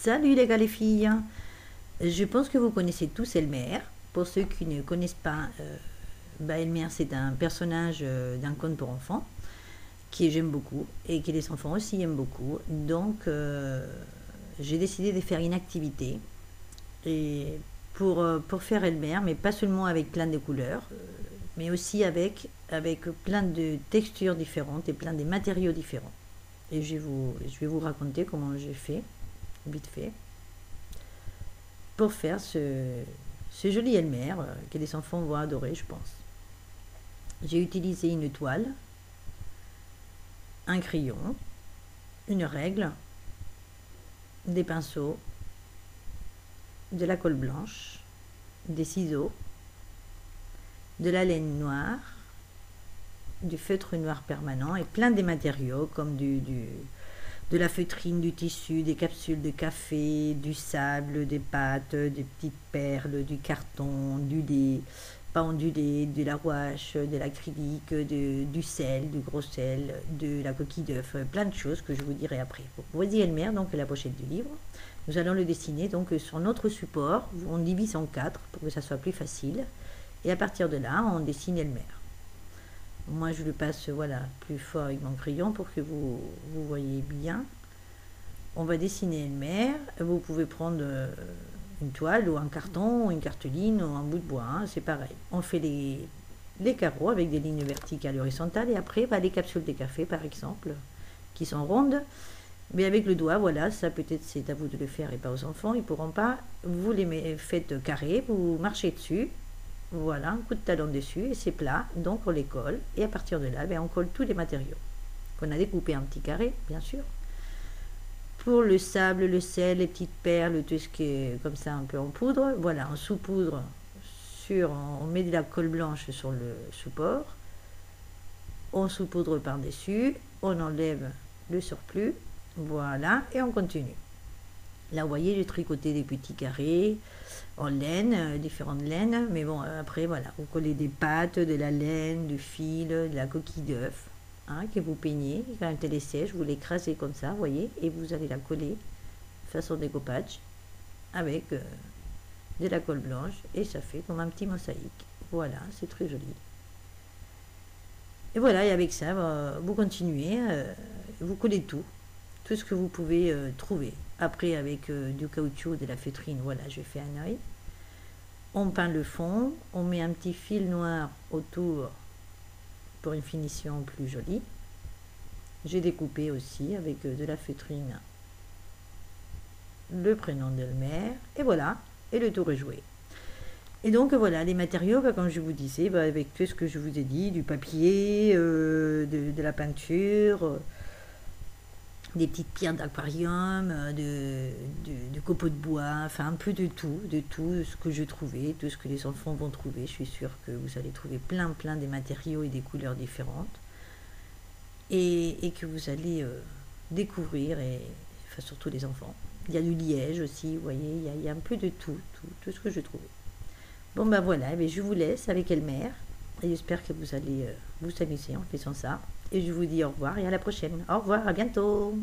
Salut les gars, les filles. Je pense que vous connaissez tous Elmer. Pour ceux qui ne connaissent pas, Elmer c'est un personnage d'un conte pour enfants que j'aime beaucoup et que les enfants aussi aiment beaucoup. Donc j'ai décidé de faire une activité et pour faire Elmer, mais pas seulement avec plein de couleurs, mais aussi avec plein de textures différentes et plein de matériaux différents. Et je vais vous raconter comment j'ai fait, vite fait, pour faire ce joli Elmer que les enfants vont adorer, je pense. J'ai utilisé une toile, un crayon, une règle, des pinceaux, de la colle blanche, des ciseaux, de la laine noire, du feutre noir permanent et plein de matériaux comme de la feutrine, du tissu, des capsules de café, du sable, des pâtes, des petites perles, du carton, du lait, pas ondulé, de la gouache, de l'acrylique, du sel, du gros sel, de la coquille d'œuf, plein de choses que je vous dirai après. Bon, voici Elmer, donc la pochette du livre. Nous allons le dessiner donc sur notre support. On divise en 4 pour que ça soit plus facile. Et à partir de là, on dessine Elmer. Moi, je le passe voilà, plus fort avec mon crayon pour que vous voyez bien. On va dessiner Elmer. Vous pouvez prendre une toile ou un carton, ou une cartoline ou un bout de bois. Hein, c'est pareil. On fait les carreaux avec des lignes verticales et horizontales. Et après, les capsules de café, par exemple, qui sont rondes. Mais avec le doigt, voilà, ça peut-être c'est à vous de le faire et pas aux enfants. Ils ne pourront pas. Vous les faites carrés, vous marchez dessus. Voilà, un coup de talon dessus et c'est plat, donc on les colle et à partir de là, on colle tous les matériaux qu'on a découpés en petits carrés, bien sûr. Pour le sable, le sel, les petites perles, tout ce qui est comme ça un peu en poudre, voilà, en sous-poudre, on met de la colle blanche sur le support, on saupoudre par-dessus, on enlève le surplus, voilà, et on continue. Là, vous voyez, j'ai tricoté des petits carrés en laine, différentes laines. Mais bon, après, voilà, vous collez des pâtes, de la laine, du fil, de la coquille d'œuf, hein, que vous peignez. Quand elle est sèche, vous l'écrasez comme ça, vous voyez, et vous allez la coller façon découpage avec de la colle blanche. Et ça fait comme un petit mosaïque. Voilà, c'est très joli. Et voilà, et avec ça, vous continuez, vous collez tout ce que vous pouvez trouver. Après, avec du caoutchouc, de la feutrine, voilà, je fais un œil. On peint le fond, on met un petit fil noir autour pour une finition plus jolie. J'ai découpé aussi avec de la feutrine le prénom d'Elmer, et voilà, et le tour est joué. Et donc voilà, les matériaux, comme je vous disais, avec tout ce que je vous ai dit, du papier, de la peinture, des petites pierres d'aquarium, de copeaux de bois, enfin un peu de tout ce que je trouvais, tout ce que les enfants vont trouver. Je suis sûre que vous allez trouver plein des matériaux et des couleurs différentes et que vous allez découvrir, et enfin, surtout les enfants. Il y a du liège aussi, vous voyez, il y a un peu de tout ce que je trouvais. Bon voilà, je vous laisse avec Elmer et j'espère que vous allez vous amuser en faisant ça. Et je vous dis au revoir et à la prochaine. Au revoir, à bientôt.